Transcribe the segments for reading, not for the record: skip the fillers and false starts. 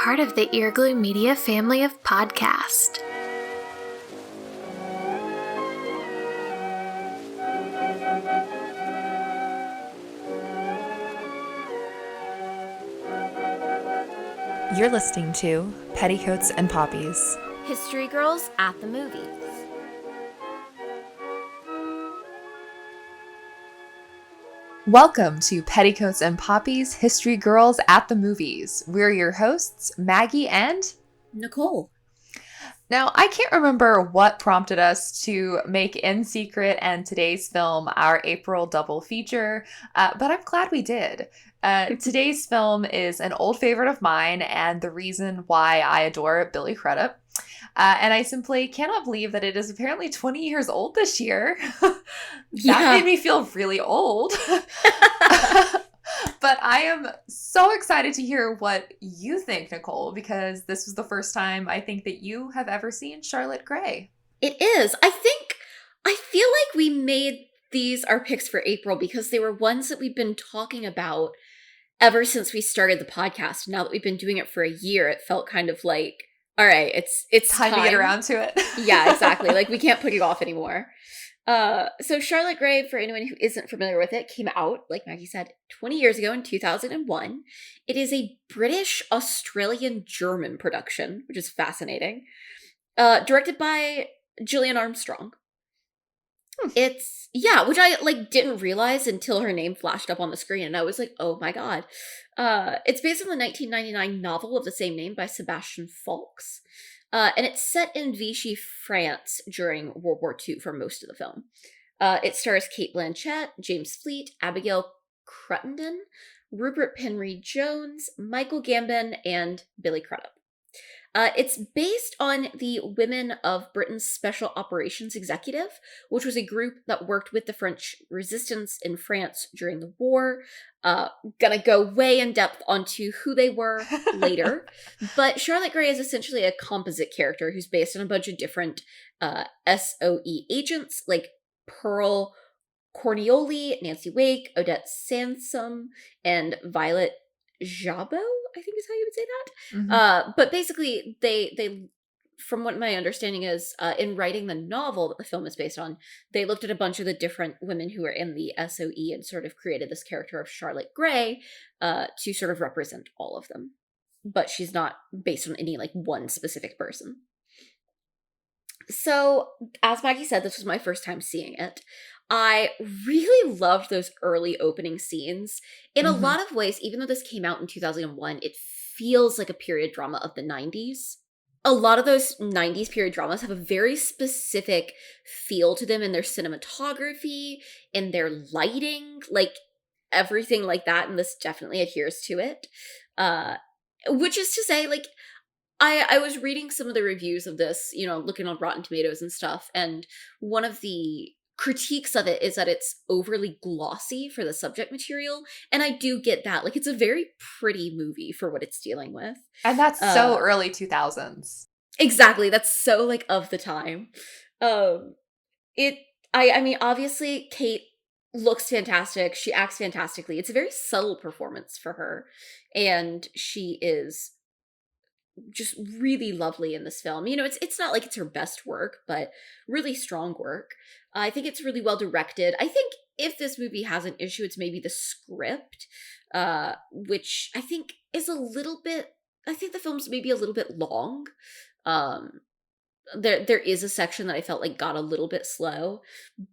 part of the Earglue Media family of podcasts. You're listening to Petticoats and Poppies. History Girls at the Movies. Welcome to Petticoats and Poppies, History Girls at the Movies. We're your hosts, Maggie and Nicole. Now, I can't remember what prompted us to make In Secret and today's film our April double feature, but I'm glad we did. Today's film is an old favorite of mine and the reason why I adore Billy Crudup. And I simply cannot believe that it is apparently 20 years old this year. That made me feel really old. But I am so excited to hear what you think, Nicole, because this was the first time I think that you have ever seen Charlotte Gray. It is. I feel like we made these our picks for April because they were ones that we've been talking about ever since we started the podcast. Now that we've been doing it for a year, it felt kind of like, all right, it's time to get around to it. Yeah, exactly. Like, we can't put it off anymore. So Charlotte Gray, for anyone who isn't familiar with it, came out, like Maggie said, 20 years ago in 2001. It is a British-Australian-German production, which is fascinating. Directed by Gillian Armstrong. It's, which I, didn't realize until her name flashed up on the screen, and I was like, oh my god. It's based on the 1999 novel of the same name by Sebastian Faulks. And it's set in Vichy, France during World War II for most of the film. It stars Cate Blanchett, James Fleet, Abigail Cruttenden, Rupert Penry Jones, Michael Gambon, and Billy Crudup. It's based on the Women of Britain's Special Operations Executive, which was a group that worked with the French resistance in France during the war. Gonna go way in depth onto who they were later. But Charlotte Gray is essentially a composite character who's based on a bunch of different SOE agents, like Pearl Cornioli, Nancy Wake, Odette Sansom, and Violet Jabo, I think is how you would say that. Mm-hmm. But basically, they from what my understanding is, in writing the novel that the film is based on, they looked at a bunch of the different women who are in the SOE and sort of created this character of Charlotte Gray to sort of represent all of them. But she's not based on any, one specific person. So, as Maggie said, this was my first time seeing it. I really loved those early opening scenes. In a lot of ways, even though this came out in 2001, it feels like a period drama of the 90s. A lot of those 90s period dramas have a very specific feel to them in their cinematography, in their lighting, everything like that, and this definitely adheres to it. Which is to say, I was reading some of the reviews of this, looking on Rotten Tomatoes and stuff, and one of the critiques of it is that it's overly glossy for the subject material, and I do get that. It's a very pretty movie for what it's dealing with. And that's so early 2000s. Exactly. That's so, of the time. I mean, obviously, Kate looks fantastic. She acts fantastically. It's a very subtle performance for her, and she is just really lovely in this film. It's not like it's her best work, but really strong work. I think it's really well directed. I think if this movie has an issue, it's maybe the script, which I think is a little bit, I think the film's maybe a little bit long. There is a section that I felt got a little bit slow,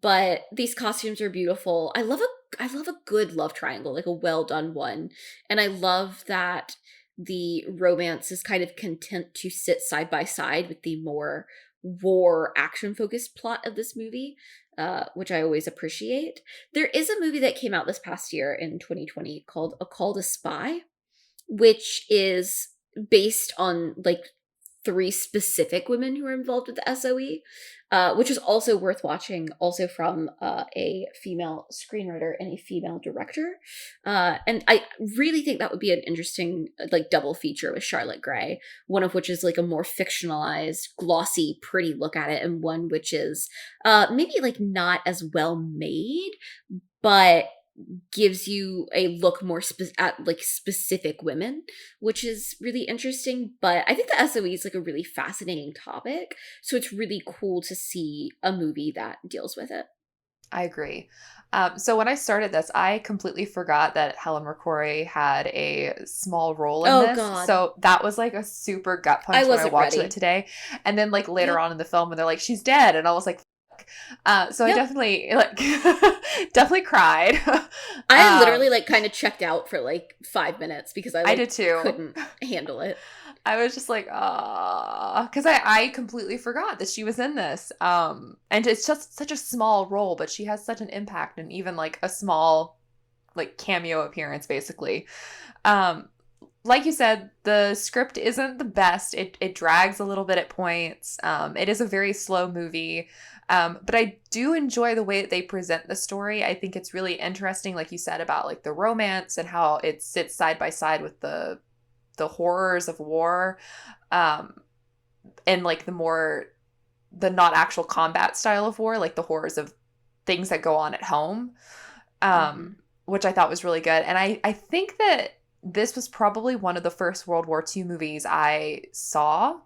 but these costumes are beautiful. I love a good love triangle, a well done one. And I love that the romance is kind of content to sit side by side with the more war action focused plot of this movie, which I always appreciate. There is a movie that came out this past year in 2020 called A Call to Spy, which is based on 3 specific women who are involved with the SOE, which is also worth watching, also from a female screenwriter and a female director. And I really think that would be an interesting double feature with Charlotte Gray, one of which is a more fictionalized, glossy, pretty look at it, and one which is maybe not as well made, but gives you a look more at like specific women, which is really interesting. But I think the SOE is like a really fascinating topic, so it's really cool to see a movie that deals with it. I agree. So when I started this, I completely forgot that Helen McCrory had a small role in Oh this. God, So that was like a super gut punch I when I wasn't watched ready. it today. And then like later Yep. on in the film when they're like, she's dead. And I was like, so I Yep. definitely like definitely cried. I literally like kind of checked out for like 5 minutes because I I did like too. couldn't handle it. I was just like, because I completely forgot that she was in this. And it's just such a small role, but she has such an impact, and even like a small like cameo appearance, basically. Um, like you said, the script isn't the best. It drags a little bit at points. It is a very slow movie. But I do enjoy the way that they present the story. I think it's really interesting, like you said, about like the romance and how it sits side by side with the horrors of war, and like the not actual combat style of war, like the horrors of things that go on at home, which I thought was really good. And I think that this was probably one of the first World War II movies I saw.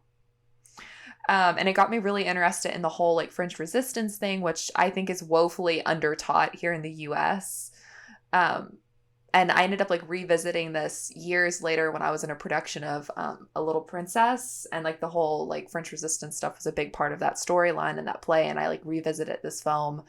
And it got me really interested in the whole like French resistance thing, which I think is woefully undertaught here in the US. And I ended up like revisiting this years later when I was in a production of A Little Princess, and like the whole like French resistance stuff was a big part of that storyline and that play. And I like revisited this film.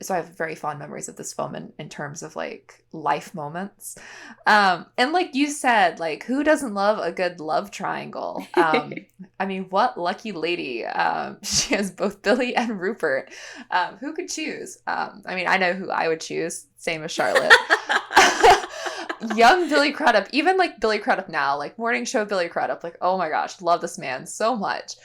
So I have very fond memories of this film in terms of like life moments. And like you said, like who doesn't love a good love triangle? I mean, what lucky lady. She has both Billy and Rupert. Who could choose? I mean, I know who I would choose. Same as Charlotte. Young Billy Crudup, even like Billy Crudup now, like morning show Billy Crudup, like, oh my gosh, love this man so much.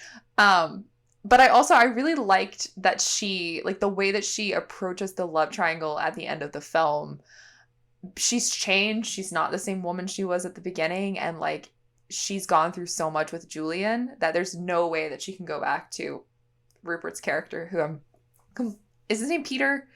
But I really liked that she, like the way that she approaches the love triangle at the end of the film. She's changed. She's not the same woman she was at the beginning. And like, she's gone through so much with Julian that there's no way that she can go back to Rupert's character, is his name Peter?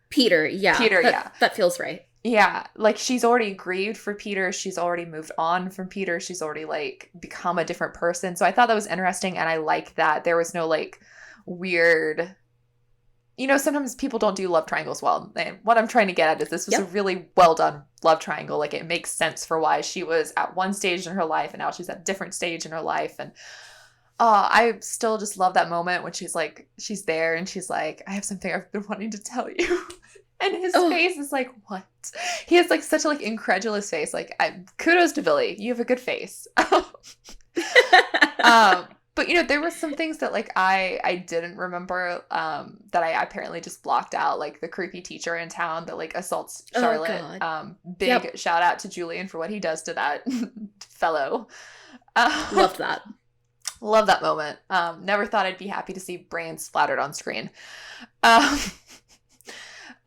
Peter, yeah. Peter, yeah. That feels right. Yeah, like she's already grieved for Peter. She's already moved on from Peter. She's already like become a different person. So I thought that was interesting, and I like that there was no like weird, sometimes people don't do love triangles well. And what I'm trying to get at is this was a really well done love triangle. Like it makes sense for why she was at one stage in her life and now she's at a different stage in her life. And I still just love that moment when she's there and she's like, I have something I've been wanting to tell you. And his face is like, what? He has like such a like incredulous face. Like, kudos to Billy. You have a good face. But there were some things that like I didn't remember that I apparently just blocked out, like the creepy teacher in town that like assaults Charlotte. Big shout out to Julian for what he does to that fellow. Loved that. Love that moment. Never thought I'd be happy to see brains splattered on screen.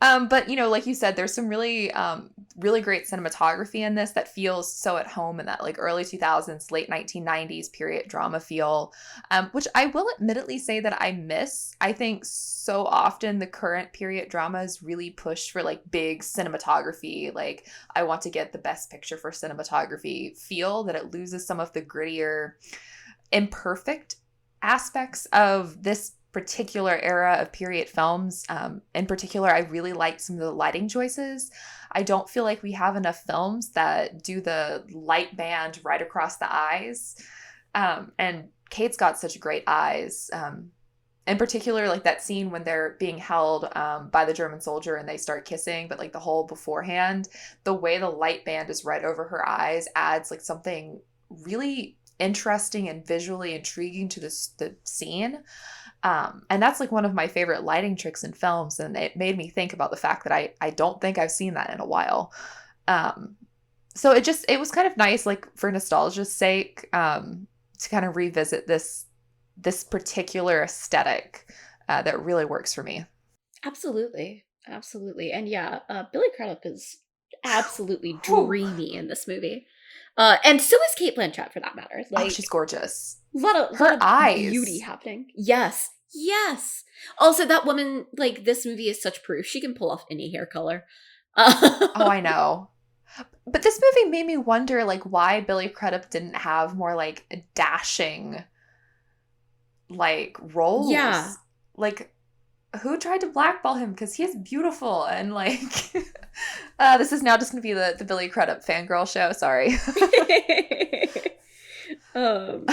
But like you said, there's some really, really great cinematography in this that feels so at home in that like early 2000s, late 1990s period drama feel, which I will admittedly say that I miss. I think so often the current period dramas really push for like big cinematography. Like I want to get the best picture for cinematography feel, that it loses some of the grittier, imperfect aspects of this particular era of period films. In particular, I really like some of the lighting choices. I don't feel like we have enough films that do the light band right across the eyes. And Kate's got such great eyes. In particular, like that scene when they're being held by the German soldier and they start kissing, but like the whole beforehand, the way the light band is right over her eyes adds like something really interesting and visually intriguing to the scene. And that's like one of my favorite lighting tricks in films. And it made me think about the fact that I don't think I've seen that in a while. So it was kind of nice, like for nostalgia's sake, to kind of revisit this particular aesthetic that really works for me. Absolutely. Absolutely. And yeah, Billy Crudup is absolutely dreamy in this movie. And so is Kate Blanchett, for that matter. Like, she's gorgeous. Lot of eyes, beauty happening. Yes. Yes. Also, that woman, like, this movie is such proof. She can pull off any hair color. Oh, I know. But this movie made me wonder, like, why Billy Crudup didn't have more, like, dashing, like, Yeah. roles. Like, who tried to blackball him? Because he is beautiful and, like, this is now just going to be the Billy Crudup fangirl show. Sorry. um,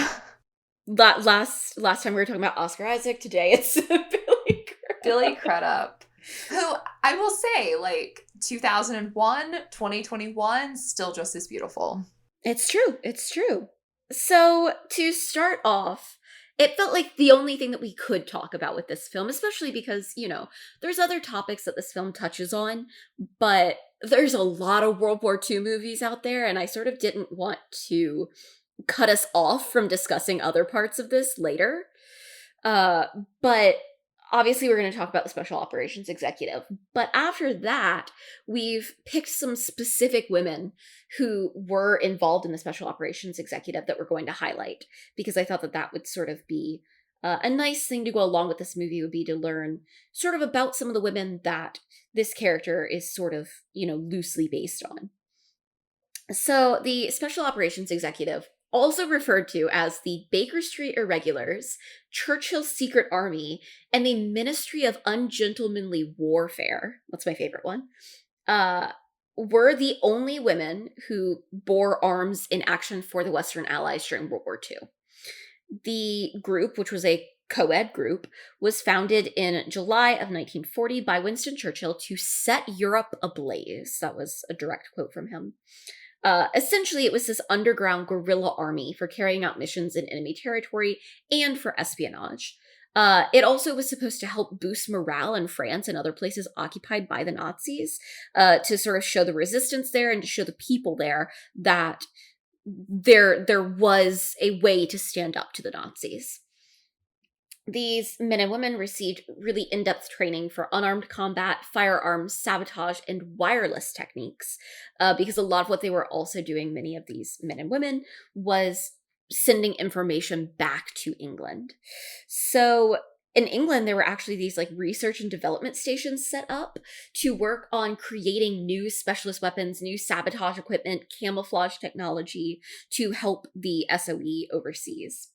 last time we were talking about Oscar Isaac. Today it's Billy Crudup. Billy Crudup, who I will say, like, 2001, 2021, still just as beautiful. It's true. It's true. So, to start off, it felt like the only thing that we could talk about with this film, especially because, there's other topics that this film touches on, but there's a lot of World War II movies out there, and I sort of didn't want to cut us off from discussing other parts of this later. But obviously we're going to talk about the Special Operations Executive. But after that, we've picked some specific women who were involved in the Special Operations Executive that we're going to highlight, because I thought that that would sort of be a nice thing to go along with this movie, would be to learn sort of about some of the women that this character is sort of, loosely based on. So the Special Operations Executive, also referred to as the Baker Street Irregulars, Churchill's Secret Army, and the Ministry of Ungentlemanly Warfare, that's my favorite one, were the only women who bore arms in action for the Western Allies during World War II. The group, which was a co-ed group, was founded in July of 1940 by Winston Churchill to set Europe ablaze. That was a direct quote from him. Essentially, it was this underground guerrilla army for carrying out missions in enemy territory and for espionage. It also was supposed to help boost morale in France and other places occupied by the Nazis, to sort of show the resistance there and to show the people there that there was a way to stand up to the Nazis. These men and women received really in-depth training for unarmed combat, firearms, sabotage, and wireless techniques, because a lot of what they were also doing, many of these men and women, was sending information back to England. So in England, there were actually these like research and development stations set up to work on creating new specialist weapons, new sabotage equipment, camouflage technology to help the SOE overseas.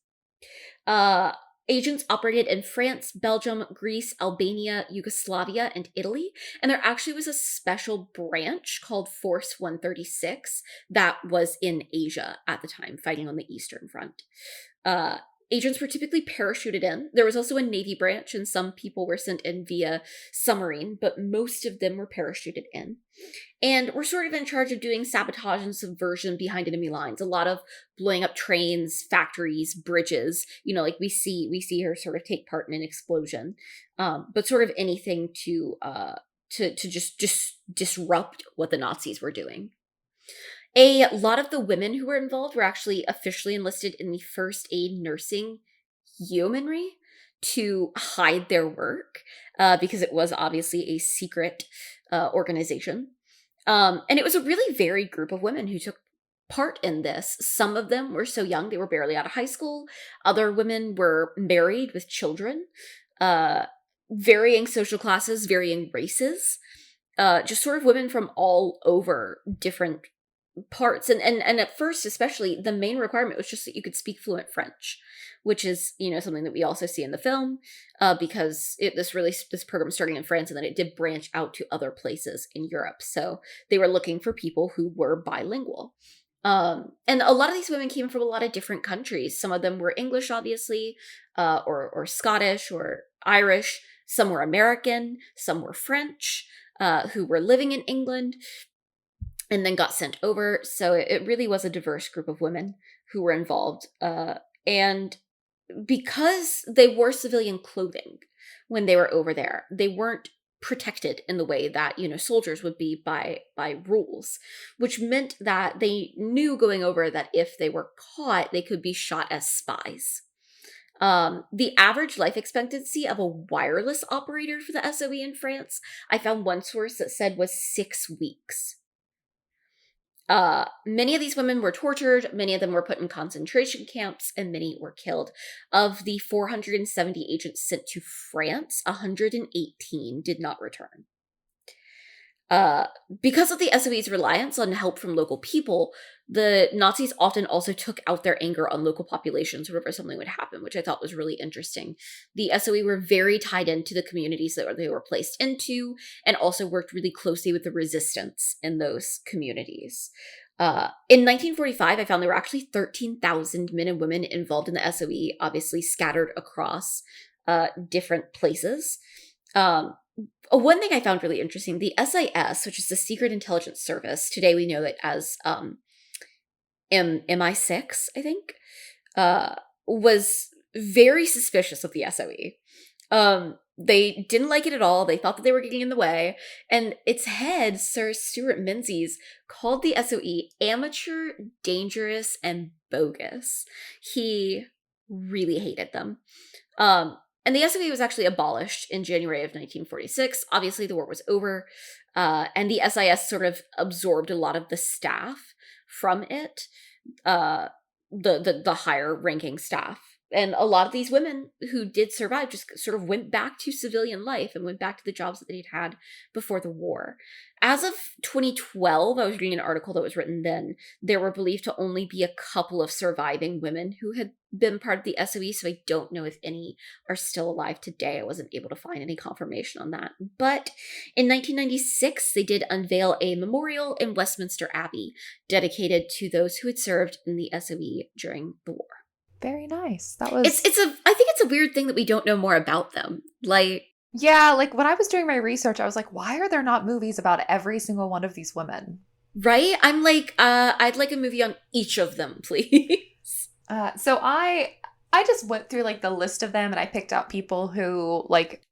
Agents operated in France, Belgium, Greece, Albania, Yugoslavia, and Italy. And there actually was a special branch called Force 136 that was in Asia at the time, fighting on the Eastern Front. Agents were typically parachuted in. There was also a Navy branch, and some people were sent in via submarine, but most of them were parachuted in. And we're sort of in charge of doing sabotage and subversion behind enemy lines. A lot of blowing up trains, factories, bridges. Like we see her sort of take part in an explosion, but sort of anything to just disrupt what the Nazis were doing. A lot of the women who were involved were actually officially enlisted in the first aid nursing yeomanry to hide their work, because it was obviously a secret organization. And it was a really varied group of women who took part in this. Some of them were so young they were barely out of high school. Other women were married with children. Varying social classes, varying races. Just sort of women from all over different parts. And at first, especially, the main requirement was just that you could speak fluent French, which is, something that we also see in the film, because this program starting in France, and then it did branch out to other places in Europe. So they were looking for people who were bilingual. And a lot of these women came from a lot of different countries. Some of them were English, obviously, or Scottish or Irish. Some were American, some were French, who were living in England and then got sent over. So it really was a diverse group of women who were involved. And because they wore civilian clothing when they were over there, they weren't protected in the way that, soldiers would be by rules, which meant that they knew going over that if they were caught, they could be shot as spies. The average life expectancy of a wireless operator for the SOE in France, I found one source that said was 6 weeks. Many of these women were tortured, many of them were put in concentration camps, and many were killed. Of the 470 agents sent to France, 118 did not return. Because of the SOE's reliance on help from local people, the Nazis often also took out their anger on local populations whenever something would happen, which I thought was really interesting. The SOE were very tied into the communities that they were placed into, and also worked really closely with the resistance in those communities. In 1945, I found there were actually 13,000 men and women involved in the SOE, obviously scattered across different places. One thing I found really interesting, the SIS, which is the Secret Intelligence Service, today we know it as MI6, I think, was very suspicious of the SOE. They didn't like it at all. They thought that they were getting in the way. And its head, Sir Stuart Menzies, called the SOE amateur, dangerous, and bogus. He really hated them. And the SOE was actually abolished in January of 1946. Obviously, the war was over, and the SIS sort of absorbed a lot of the staff from it, the higher-ranking staff. And a lot of these women who did survive just sort of went back to civilian life and went back to the jobs that they'd had before the war. As of 2012, I was reading an article that was written then, there were believed to only be a couple of surviving women who had been part of the SOE, so I don't know if any are still alive today. I wasn't able to find any confirmation on that. But in 1996, they did unveil a memorial in Westminster Abbey dedicated to those who had served in the SOE during the war. Very nice. That was. I think it's a weird thing that we don't know more about them. Yeah, like when I was doing my research, I was like, why are there not movies about every single one of these women? Right? I'm like, I'd like a movie on each of them, please. So I just went through like the list of them, and I picked out people who like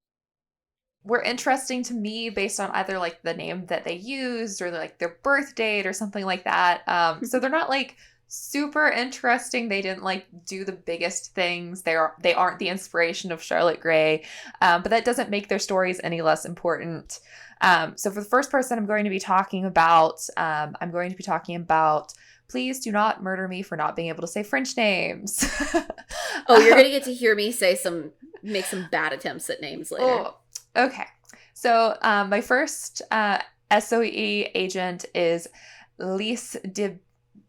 were interesting to me based on either like the name that they used or like their birth date or something like that. So they're not like super interesting. They didn't like do the biggest things. They aren't the inspiration of Charlotte Gray, but that doesn't make their stories any less important. So for the first person I'm going to be talking about, please do not murder me for not being able to say French names. Oh, you're gonna get to hear me make some bad attempts at names later. Oh, okay. So my first SOE agent is Lise de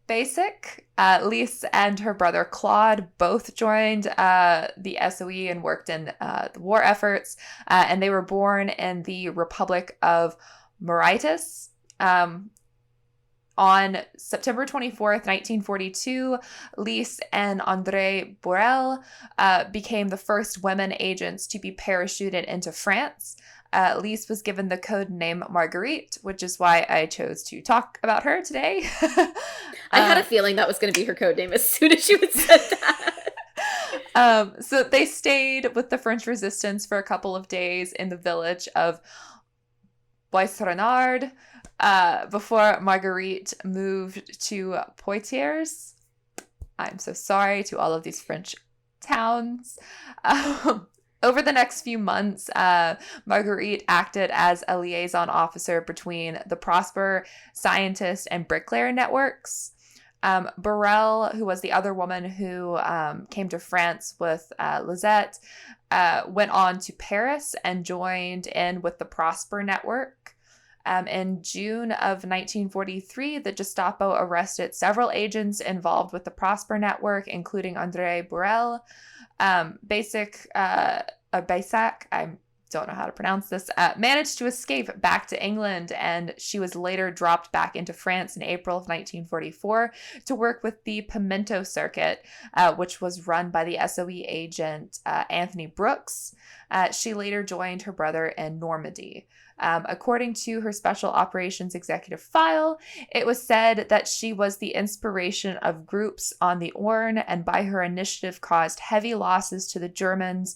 Basic. Lise and her brother Claude both joined the SOE and worked in the war efforts, and they were born in the Republic of Mauritius. On September 24th, 1942, Lise and André Borel became the first women agents to be parachuted into France. Lise was given the code name Marguerite, which is why I chose to talk about her today. I had a feeling that was going to be her code name as soon as you had said that. So they stayed with the French resistance for a couple of days in the village of Bois-Renard before Marguerite moved to Poitiers. I'm so sorry to all of these French towns. Over the next few months, Marguerite acted as a liaison officer between the Prosper Scientist and Bricklayer networks. Burrell, who was the other woman who came to France with Lisette, went on to Paris and joined in with the Prosper network. In June of 1943, the Gestapo arrested several agents involved with the Prosper network, including André Burrell. Basic, I don't know how to pronounce this, managed to escape back to England, and she was later dropped back into France in April of 1944 to work with the Pimento Circuit, which was run by the SOE agent Anthony Brooks. She later joined her brother in Normandy. According to her Special Operations Executive file, it was said that she was the inspiration of groups on the Orne, and by her initiative caused heavy losses to the Germans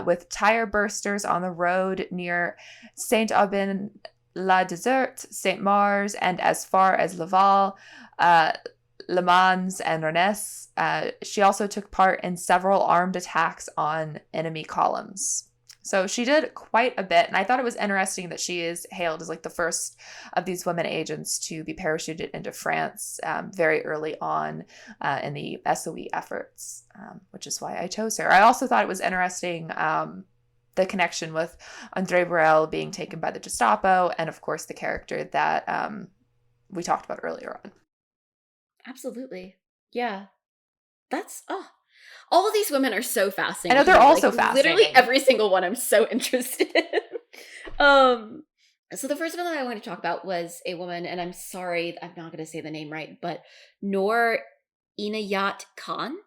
with tire bursters on the road near Saint-Aubin-la-Desert, Saint-Mars, and as far as Laval, Le Mans, and Rennes. She also took part in several armed attacks on enemy columns. So she did quite a bit, and I thought it was interesting that she is hailed as like the first of these women agents to be parachuted into France very early on in the SOE efforts, which is why I chose her. I also thought it was interesting the connection with André Borel being taken by the Gestapo, and of course the character that we talked about earlier on. Absolutely. Yeah. That's all of these women are so fascinating. I know they're all so fascinating. Literally every single one I'm so interested in. So the first one that I wanted to talk about was a woman, and I'm sorry, I'm not going to say the name right, but Noor Inayat Khan.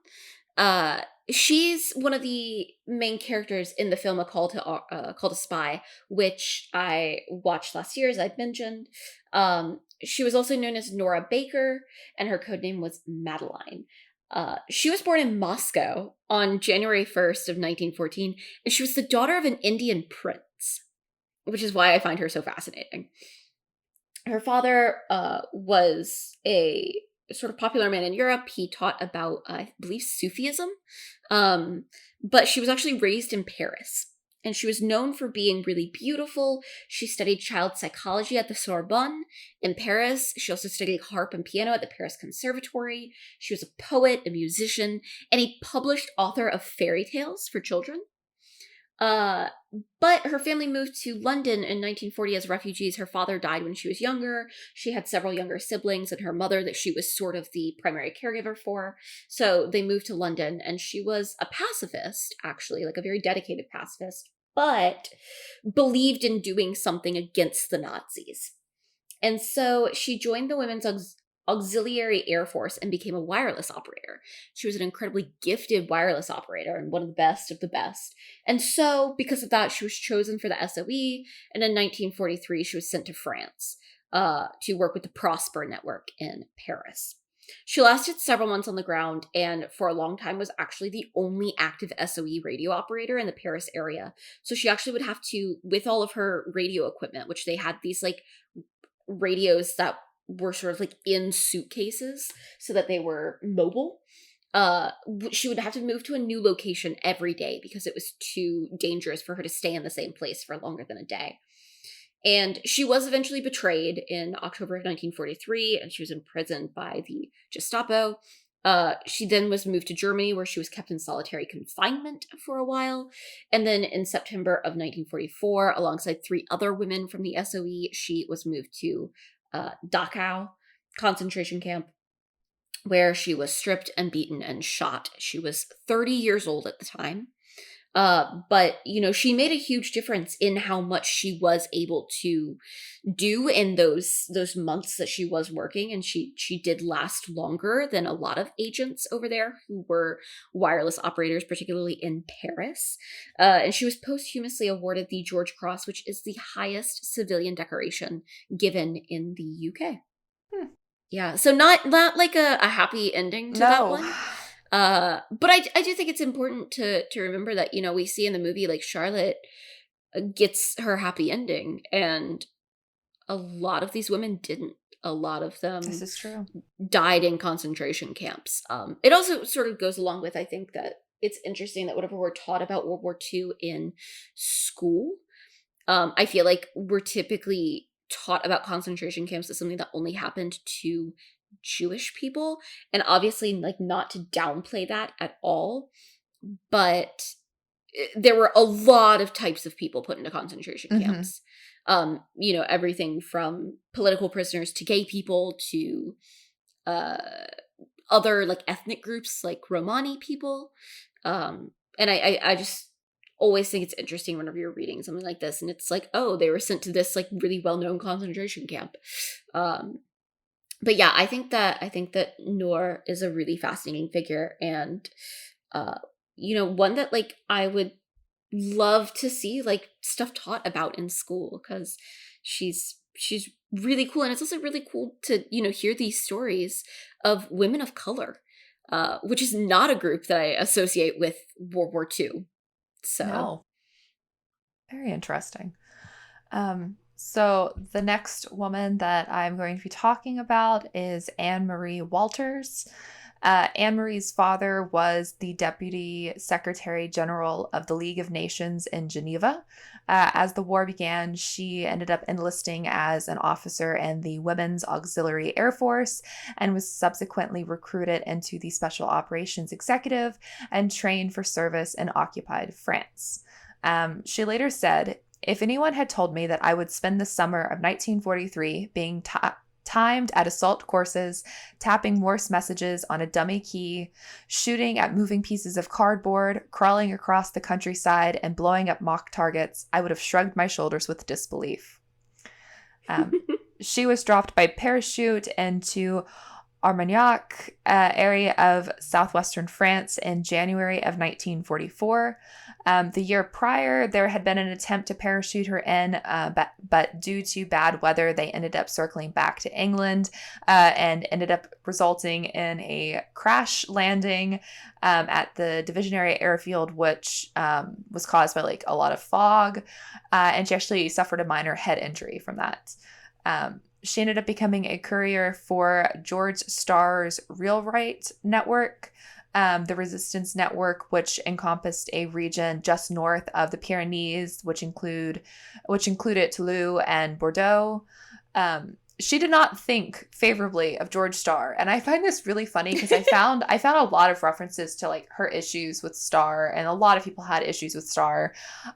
She's one of the main characters in the film A Call to Spy, which I watched last year, as I'd mentioned. She was also known as Nora Baker, and her codename was Madeline. She was born in Moscow on January 1st of 1914, and she was the daughter of an Indian prince, which is why I find her so fascinating. Her father was a sort of popular man in Europe. He taught about, I believe, Sufism, but she was actually raised in Paris. And she was known for being really beautiful. She studied child psychology at the Sorbonne in Paris. She also studied harp and piano at the Paris Conservatory. She was a poet, a musician, and a published author of fairy tales for children. But her family moved to London in 1940 as refugees. Her father died when she was younger. She had several younger siblings and her mother that she was sort of the primary caregiver for. So they moved to London, and she was a pacifist, actually, like a very dedicated pacifist, but believed in doing something against the Nazis. And so she joined the Women's Auxiliary Air Force and became a wireless operator. She was an incredibly gifted wireless operator and one of the best of the best. And so, because of that, she was chosen for the SOE, and in 1943, she was sent to France to work with the Prosper Network in Paris. She lasted several months on the ground, and for a long time was actually the only active SOE radio operator in the Paris area. So she actually would have to, with all of her radio equipment, which they had these like radios that were sort of like in suitcases so that they were mobile. She would have to move to a new location every day because it was too dangerous for her to stay in the same place for longer than a day. And she was eventually betrayed in October of 1943, and she was imprisoned by the Gestapo. She then was moved to Germany, where she was kept in solitary confinement for a while. And then in September of 1944, alongside 3 other women from the SOE, she was moved to Dachau concentration camp, where she was stripped and beaten and shot. She was 30 years old at the time. But, you know, she made a huge difference in how much she was able to do in those months that she was working. And she did last longer than a lot of agents over there who were wireless operators, particularly in Paris. And she was posthumously awarded the George Cross, which is the highest civilian decoration given in the UK. Yeah, so not like a happy ending to that one. But I do think it's important to remember that, you know, we see in the movie, like, Charlotte gets her happy ending, and a lot of these women didn't. A lot of them This is true. died in concentration camps. It also sort of goes along with, I think, that it's interesting that whenever we're taught about World War II in school, I feel like we're typically taught about concentration camps as something that only happened to Jewish people, and obviously, like, not to downplay that at all, but there were a lot of types of people put into concentration camps. You know, everything from political prisoners to gay people to other like ethnic groups like Romani people. And I just always think it's interesting whenever you're reading something like this and it's like, oh, they were sent to this like really well-known concentration camp. But yeah, I think that Noor is a really fascinating figure, and you know, one that like I would love to see like stuff taught about in school, because she's really cool, and it's also really cool to, you know, hear these stories of women of color, which is not a group that I associate with World War II. So No. Very interesting. So the next woman that I'm going to be talking about is Anne Marie Walters. Anne-Marie's father was the Deputy Secretary General of the League of Nations in Geneva. As the war began, she ended up enlisting as an officer in the Women's Auxiliary Air Force and was subsequently recruited into the Special Operations Executive and trained for service in occupied France. She later said, "If anyone had told me that I would spend the summer of 1943 being timed at assault courses, tapping Morse messages on a dummy key, shooting at moving pieces of cardboard, crawling across the countryside, and blowing up mock targets, I would have shrugged my shoulders with disbelief." She was dropped by parachute into Armagnac area of southwestern France in January of 1944. The year prior, there had been an attempt to parachute her in, but due to bad weather, they ended up circling back to England and ended up resulting in a crash landing at the Divisionary Airfield, which was caused by like a lot of fog, and she actually suffered a minor head injury from that. She ended up becoming a courier for George Starr's Real Right Network, the resistance network, which encompassed a region just north of the Pyrenees, which included Toulouse and Bordeaux. She did not think favorably of George Starr, and I find this really funny because I found a lot of references to like her issues with Starr, and a lot of people had issues with Starr,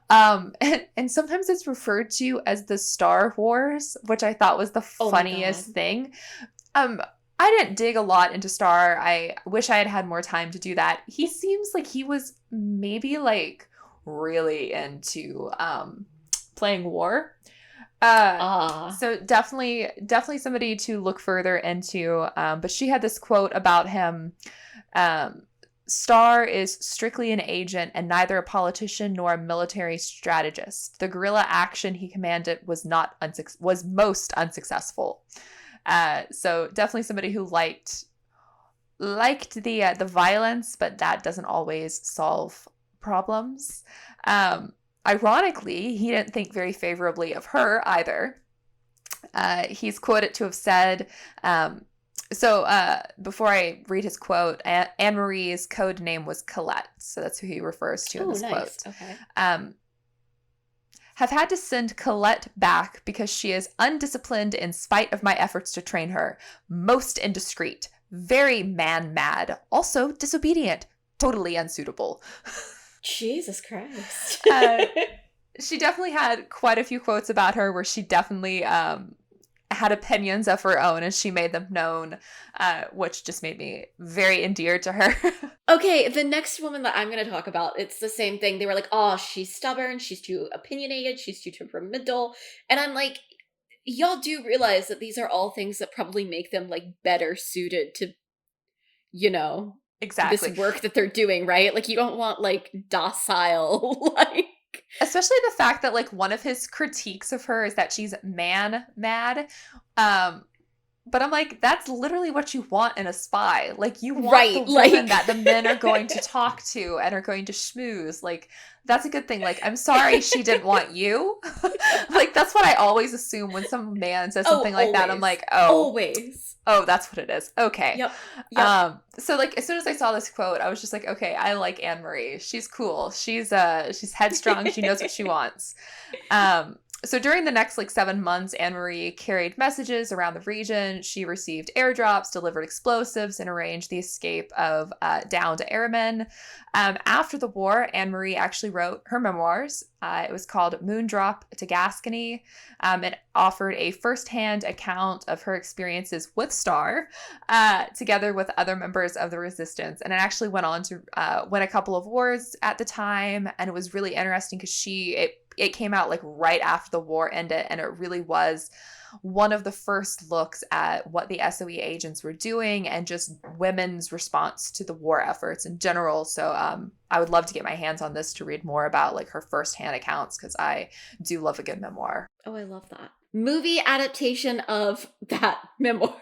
and sometimes it's referred to as the Star Wars, which I thought was the funniest thing. I didn't dig a lot into Starr. I wish I had had more time to do that. He seems like he was maybe like really into playing war. So definitely somebody to look further into. But she had this quote about him. Starr is strictly an agent and neither a politician nor a military strategist. The guerrilla action he commanded was most unsuccessful. So definitely somebody who liked the violence, but that doesn't always solve problems. Ironically, he didn't think very favorably of her either. He's quoted to have said, before I read his quote, Anne-Marie's code name was Colette, so that's who he refers to in this quote. Okay. Have had to send Colette back because she is undisciplined in spite of my efforts to train her. Most indiscreet. Very man-mad. Also disobedient. Totally unsuitable. Jesus Christ. She definitely had quite a few quotes about her where she definitely had opinions of her own and she made them known, which just made me very endeared to her. Okay, the next woman that I'm going to talk about, it's the same thing. They were like, oh, she's stubborn, she's too opinionated, she's too temperamental. And I'm like, y'all do realize that these are all things that probably make them like better suited to, exactly this work that they're doing, right? Like, you don't want like docile, like. Especially the fact that like one of his critiques of her is that she's man mad. But I'm like, that's literally what you want in a spy. Like, you want the woman that the men are going to talk to and are going to schmooze. Like, that's a good thing. Like, I'm sorry she didn't want you. Like, that's what I always assume when some man says something like that. I'm like, always. Oh, that's what it is. Okay. Yep. So like, as soon as I saw this quote, I was just like, okay, I like Anne-Marie. She's cool. She's headstrong. She knows what she wants. So during the next 7 months, Anne-Marie carried messages around the region. She received airdrops, delivered explosives, and arranged the escape of downed airmen. After the war, Anne-Marie actually wrote her memoirs. It was called Moondrop to Gascony. It offered a firsthand account of her experiences with Starr, together with other members of the resistance. And it actually went on to win a couple of awards at the time. And it was really interesting because it came out right after the war ended, and it really was one of the first looks at what the SOE agents were doing and just women's response to the war efforts in general. So I would love to get my hands on this to read more about her firsthand accounts, because I do love a good memoir. Oh, I love that. Movie adaptation of that memoir.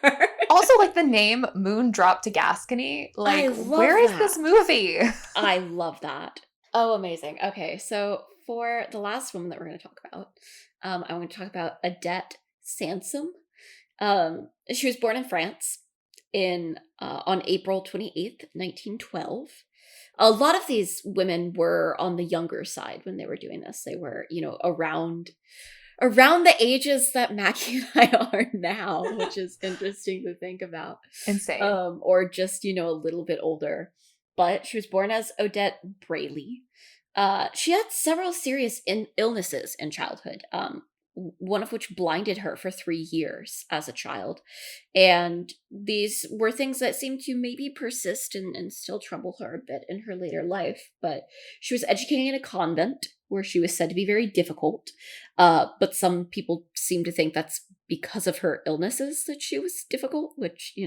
Also, the name Moondrop to Gascony. Where is this movie? I love that. Oh, amazing. Okay, so for the last woman that we're going to talk about, I'm going to talk about Odette Sansom. She was born in France on April 28th, 1912. A lot of these women were on the younger side when they were doing this. They were, around the ages that Mackie and I are now, which is interesting to think about. Insane. Or just, a little bit older. But she was born as Odette Brayley. She had several serious illnesses in childhood, one of which blinded her for 3 years as a child. And these were things that seemed to maybe persist and still trouble her a bit in her later life. But she was educated in a convent where she was said to be very difficult. But some people seem to think that's because of her illnesses that she was difficult, which,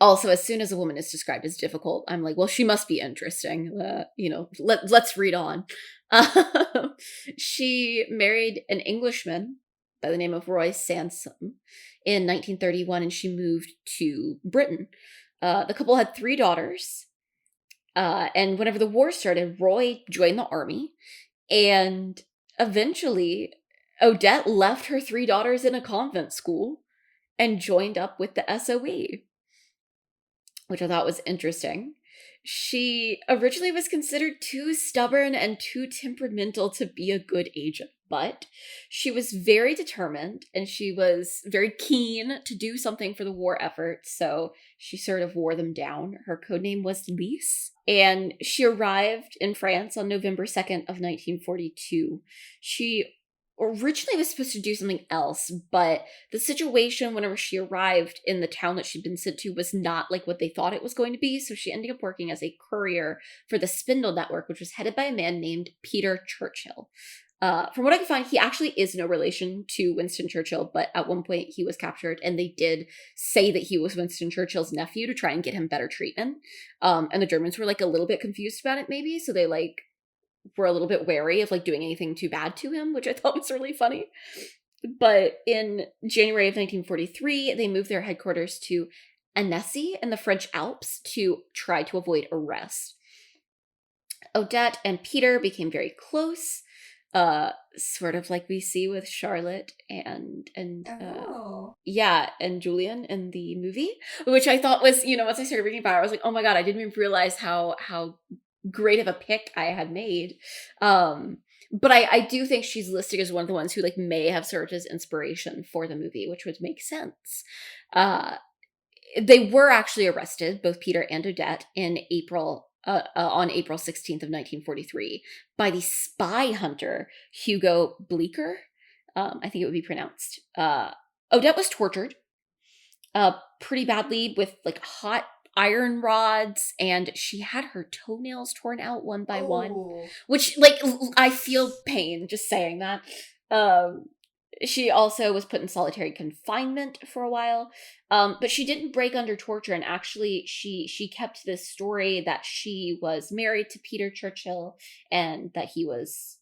also, as soon as a woman is described as difficult, I'm like, well, she must be interesting. Let's read on. She married an Englishman by the name of Roy Sansom in 1931, and she moved to Britain. The couple had 3 daughters. And whenever the war started, Roy joined the army. And eventually, Odette left her 3 daughters in a convent school and joined up with the SOE, which I thought was interesting. She originally was considered too stubborn and too temperamental to be a good agent, but she was very determined and she was very keen to do something for the war effort, so she sort of wore them down. Her codename was Lise, and she arrived in France on November 2nd of 1942. She originally was supposed to do something else, but the situation whenever she arrived in the town that she'd been sent to was not like what they thought it was going to be, so she ended up working as a courier for the Spindle Network, which was headed by a man named Peter Churchill. From what I can find, he actually is no relation to Winston Churchill, but at one point he was captured, and they did say that he was Winston Churchill's nephew to try and get him better treatment. And the Germans were like a little bit confused about it maybe, so they were a little bit wary of doing anything too bad to him, which I thought was really funny. But in January of 1943, they moved their headquarters to Annecy in the French Alps to try to avoid arrest. Odette and Peter became very close, sort of like we see with Charlotte and Julian in the movie, which I thought was, once I started reading about it, I was like, oh my god, I didn't even realize how great of a pick I had made. But I do think she's listed as one of the ones who may have served as inspiration for the movie, which would make sense. They were actually arrested, both Peter and Odette, on April 16th of 1943 by the spy hunter Hugo Bleecker. I think it would be pronounced. Odette was tortured pretty badly with hot iron rods, and she had her toenails torn out one by one, which I feel pain just saying that. She also was put in solitary confinement for a while, but she didn't break under torture, and actually she kept this story that she was married to Peter Churchill and that he was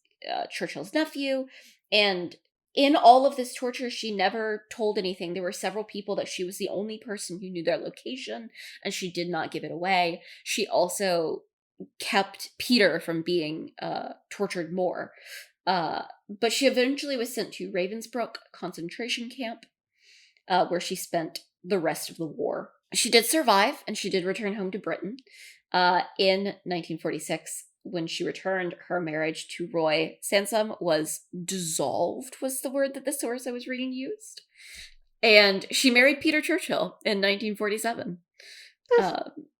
Churchill's nephew. And in all of this torture, she never told anything. There were several people that she was the only person who knew their location, and she did not give it away. She also kept Peter from being tortured more. But she eventually was sent to Ravensbrück concentration camp, where she spent the rest of the war. She did survive, and she did return home to Britain. In 1946, when she returned, her marriage to Roy Sansom was dissolved, was the word that the source I was reading used. And she married Peter Churchill in 1947.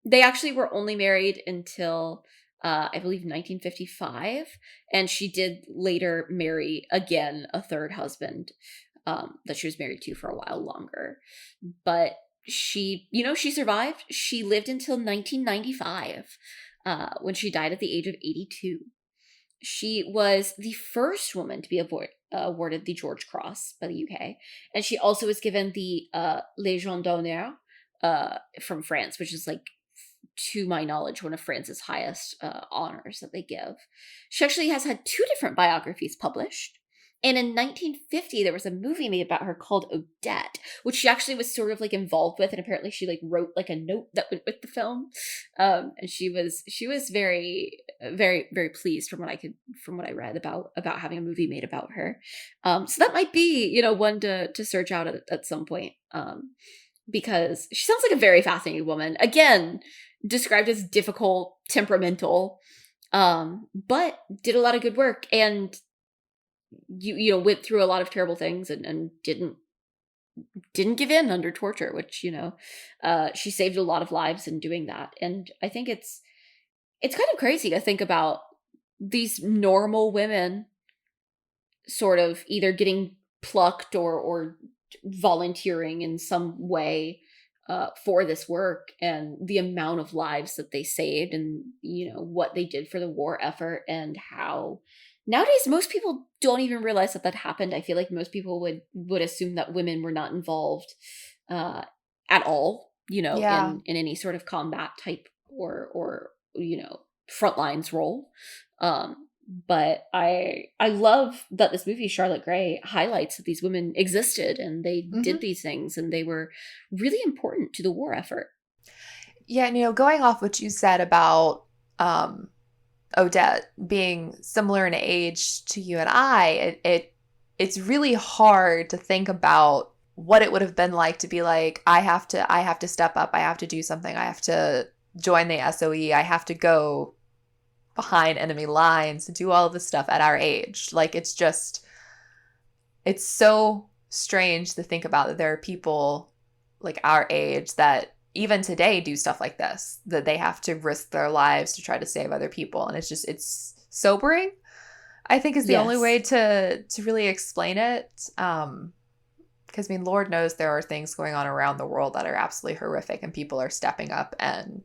They actually were only married until, I believe, 1955. And she did later marry, again, a third husband that she was married to for a while longer. But she survived. She lived until 1995. When she died at the age of 82. She was the first woman to be awarded the George Cross by the UK, and she also was given the Légion d'honneur from France, which is, to my knowledge, one of France's highest honors that they give. She actually has had 2 different biographies published. And in 1950, there was a movie made about her called Odette, which she actually was sort of involved with, and apparently she wrote a note that went with the film. And she was very, very, very pleased from what I read about having a movie made about her. So that might be one to search out at some point. because she sounds like a very fascinating woman. Again, described as difficult, temperamental, but did a lot of good work, and you know, went through a lot of terrible things and didn't give in under torture, which, you know, she saved a lot of lives in doing that. And I think it's kind of crazy to think about these normal women sort of either getting plucked or volunteering in some way for this work, and the amount of lives that they saved, and, you know, what they did for the war effort, and how nowadays most people don't even realize that happened. I feel like most people would assume that women were not involved at all, you know, in any sort of combat type or you know, front lines role. But I love that this movie, Charlotte Gray, highlights that these women existed and they did these things, and they were really important to the war effort. Yeah, and, you know, going off what you said about Odette being similar in age to you and I, it's really hard to think about what it would have been like to be like, I have to step up, I have to do something, I have to join the SOE, I have to go behind enemy lines, to do all of this stuff at our age. Like, it's so strange to think about that there are people like our age that even today do stuff like this, that they have to risk their lives to try to save other people. And it's sobering, I think, is the only way to really explain it. Because, I mean, Lord knows there are things going on around the world that are absolutely horrific, and people are stepping up and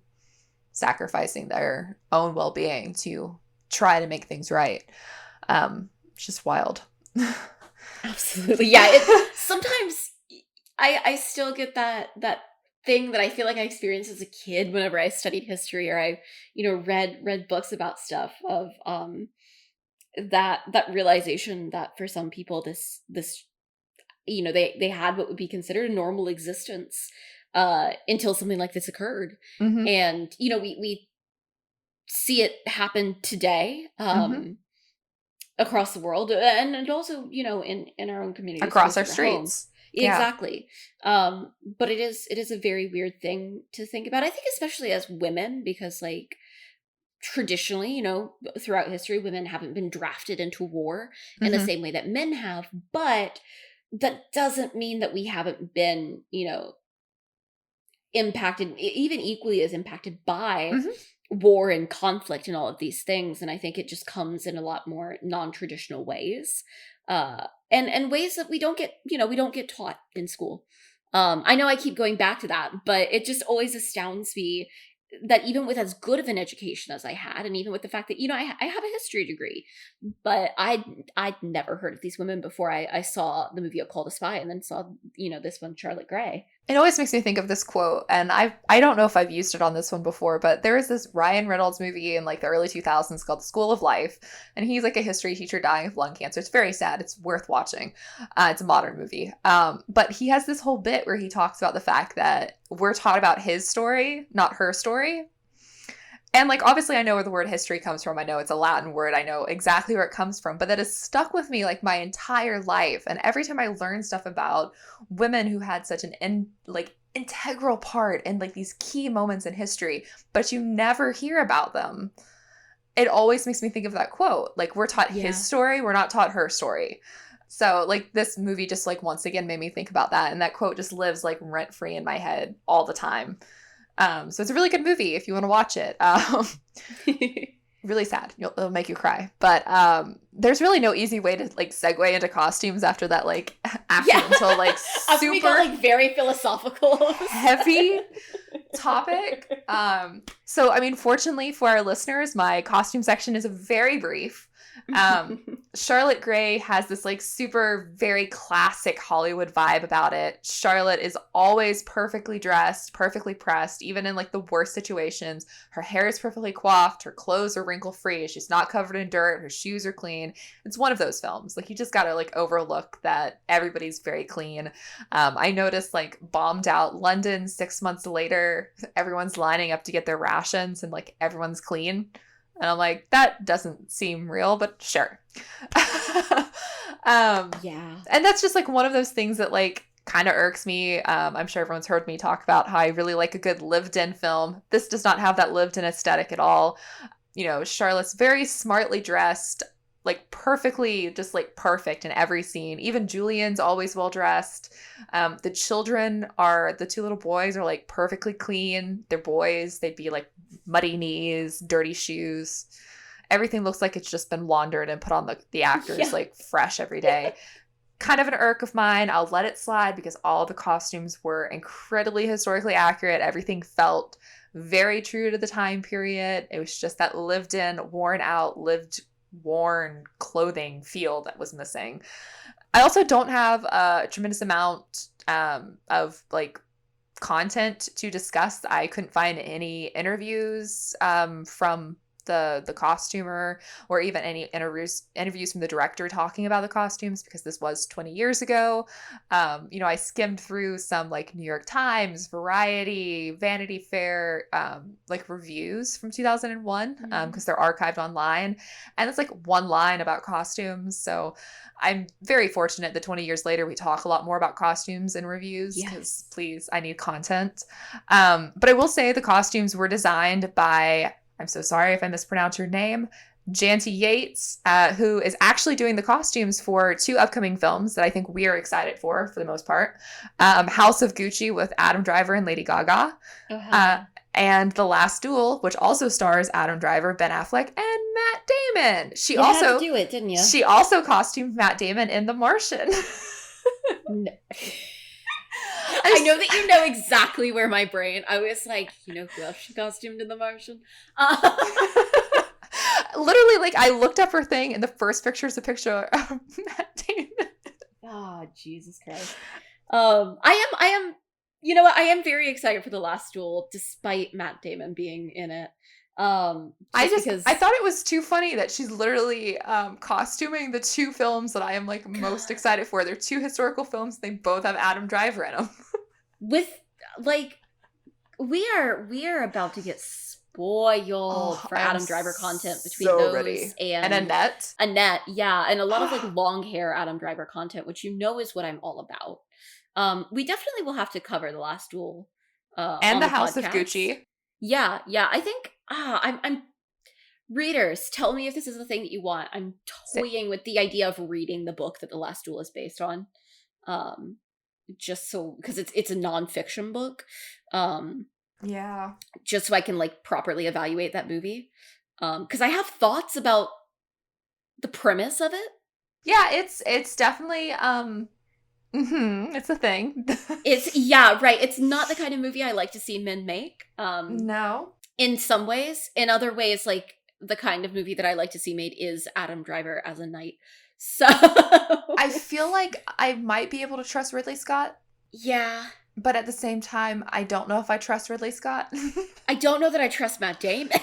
sacrificing their own well-being to try to make things right. It's just wild. Absolutely. Yeah. Sometimes I still get that thing that I feel like I experienced as a kid whenever I studied history, or I, you know, read books about stuff, of that realization that for some people this you know, they had what would be considered a normal existence until something like this occurred. And, you know, we see it happen today across the world, and also, you know, in our own communities, across our streets. Exactly. But it is a very weird thing to think about, I think, especially as women, because, like, traditionally, you know, throughout history, women haven't been drafted into war in the same way that men have, but that doesn't mean that we haven't been, you know, impacted, even equally as impacted by war and conflict and all of these things. And I think it just comes in a lot more non-traditional ways, and ways that we don't get taught in school. I know I keep going back to that, but it just always astounds me that even with as good of an education as I had, and even with the fact that, you know, I have a history degree, but I'd never heard of these women before I saw the movie A Call to Spy, and then saw, you know, this one, Charlotte Gray. It always makes me think of this quote, and I don't know if I've used it on this one before, but there was this Ryan Reynolds movie in like the early 2000s called The School of Life, and he's like a history teacher dying of lung cancer. It's very sad. It's worth watching. It's a modern movie. But he has this whole bit where he talks about the fact that we're taught about his story, not her story. And, like, obviously I know where the word history comes from. I know it's a Latin word. I know exactly where it comes from. But that has stuck with me, like, my entire life. And every time I learn stuff about women who had such an integral part in, like, these key moments in history, but you never hear about them, it always makes me think of that quote. Like, we're taught his story. We're not taught her story. So, like, this movie just, like, once again made me think about that. And that quote just lives, like, rent-free in my head all the time. So it's a really good movie if you want to watch it. Really sad. It'll make you cry. But there's really no easy way to, like, segue into costumes after that, like, accidental, like, super we got, like, very philosophical heavy topic. So, I mean, fortunately for our listeners, my costume section is very brief. Charlotte Gray has this, like, super very classic Hollywood vibe about it. Charlotte is always perfectly dressed, perfectly pressed, even in, like, the worst situations. Her hair is perfectly coiffed, her clothes are wrinkle free, she's not covered in dirt, her shoes are clean. It's one of those films, like, you just gotta, like, overlook that everybody's very clean. I noticed, like, bombed out London 6 months later, everyone's lining up to get their rations, and, like, everyone's clean. And I'm like, that doesn't seem real, but sure. Yeah. And that's just, like, one of those things that, like, kind of irks me. I'm sure everyone's heard me talk about how I really like a good lived-in film. This does not have that lived-in aesthetic at all. Charlotte's very smartly dressed, like perfectly, just like perfect in every scene. Even Julian's always well dressed. The the two little boys are like perfectly clean. They're boys. They'd be like muddy knees, dirty shoes. Everything looks like it's just been laundered and put on the actors like fresh every day. Kind of an irk of mine. I'll let it slide because all the costumes were incredibly historically accurate. Everything felt very true to the time period. It was just that lived in, worn out, worn clothing feel that was missing. I also don't have a tremendous amount of like content to discuss. I couldn't find any interviews from the costumer, or even any interviews from the director talking about the costumes, because this was 20 years ago. I skimmed through some like New York Times, Variety, Vanity Fair like reviews from 2001 because they're archived online, and it's like one line about costumes. So I'm very fortunate that 20 years later we talk a lot more about costumes in reviews, because please, I need content. But I will say the costumes were designed by, I'm so sorry if I mispronounce your name, Janty Yates, who is actually doing the costumes for 2 upcoming films that I think we are excited for the most part. House of Gucci with Adam Driver and Lady Gaga. And The Last Duel, which also stars Adam Driver, Ben Affleck, and Matt Damon. You had to do it, didn't you? She also costumed Matt Damon in The Martian. No. I know that you know exactly where my brain. I was like, who else she costumed in The Martian? Literally, like, I looked up her thing, and the first picture is a picture of Matt Damon. Oh, Jesus Christ. I am. You know what? I am very excited for The Last Duel, despite Matt Damon being in it. I thought it was too funny that she's literally costuming the 2 films that I am like most excited for. They're 2 historical films. They both have Adam Driver in them. With like, we are about to get spoiled for Adam Driver content between those and Annette. Annette, yeah, and a lot of like long hair Adam Driver content, which is what I'm all about. We definitely will have to cover The Last Duel, and the House of Gucci. Yeah. I think I'm readers, tell me if this is the thing that you want. I'm toying with the idea of reading the book that The Last Duel is based on. Just so, because it's a nonfiction book. Yeah. Just so I can like properly evaluate that movie. Because I have thoughts about the premise of it. Yeah, it's definitely it's a thing. Right. It's not the kind of movie I like to see men make. No. In some ways. In other ways, like, the kind of movie that I like to see made is Adam Driver as a knight. So I feel like I might be able to trust Ridley Scott. Yeah. But at the same time, I don't know if I trust Ridley Scott. I don't know that I trust Matt Damon.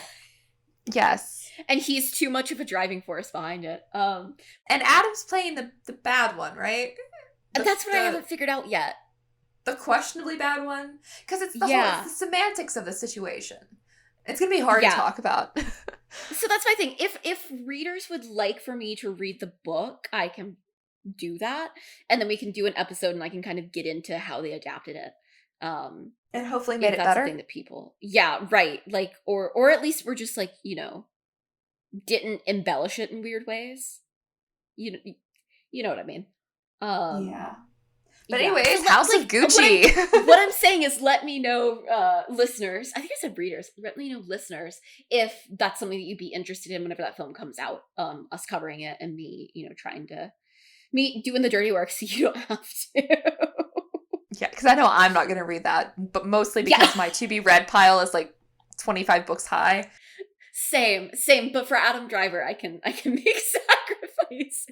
Yes. And he's too much of a driving force behind it. And Adam's playing the bad one, right? That's what I haven't figured out yet. The questionably bad one? Because it's it's the semantics of the situation. It's going to be hard to talk about. So that's my thing. If readers would like for me to read the book, I can do that. And then we can do an episode and I can kind of get into how they adapted it. And hopefully made it that's better. The thing that people... Yeah, right. Like, or at least we're just like, didn't embellish it in weird ways. You know what I mean? Yeah. But anyways, so House of Gucci. What I'm saying is, let me know, listeners. I think I said readers. Let me know, listeners, if that's something that you'd be interested in whenever that film comes out. Us covering it and me, me doing the dirty work so you don't have to. Yeah, because I know I'm not going to read that, but mostly because my to be read pile is like 25 books high. Same. But for Adam Driver, I can make sacrifices.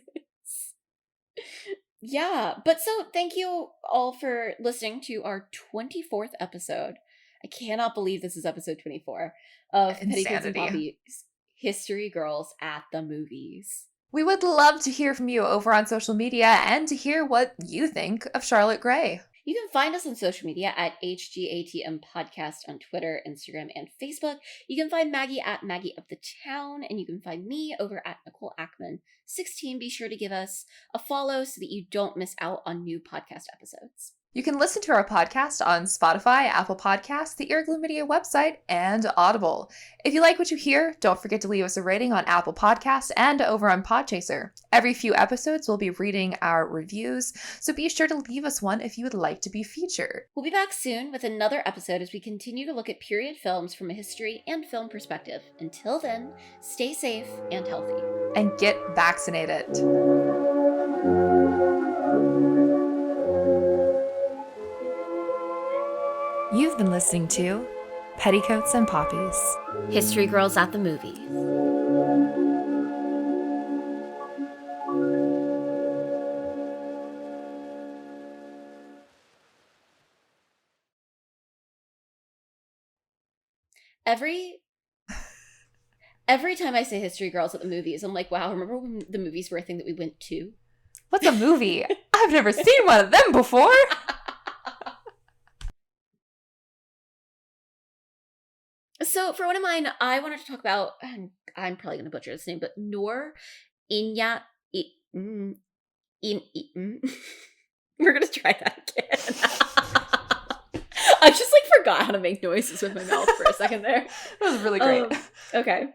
Yeah, but so thank you all for listening to our 24th episode. I cannot believe this is episode 24 of Petticoats and Poppies, History Girls at the Movies. We would love to hear from you over on social media and to hear what you think of Charlotte Gray. You can find us on social media at HGATM Podcast on Twitter, Instagram, and Facebook. You can find Maggie at Maggie of the Town, and you can find me over at Nicole Ackman 16. Be sure to give us a follow so that you don't miss out on new podcast episodes. You can listen to our podcast on Spotify, Apple Podcasts, the Earglue Media website, and Audible. If you like what you hear, don't forget to leave us a rating on Apple Podcasts and over on Podchaser. Every few episodes, we'll be reading our reviews, so be sure to leave us one if you would like to be featured. We'll be back soon with another episode as we continue to look at period films from a history and film perspective. Until then, stay safe and healthy. And get vaccinated. You've been listening to Petticoats and Poppies. History Girls at the Movies. Every time I say History Girls at the Movies, I'm like, wow, remember when the movies were a thing that we went to? What's a movie? I've never seen one of them before. So for one of mine, I wanted to talk about, and I'm probably going to butcher this name, but Noor Inya. We're going to try that again. I just forgot how to make noises with my mouth for a second there. That was really great. Okay.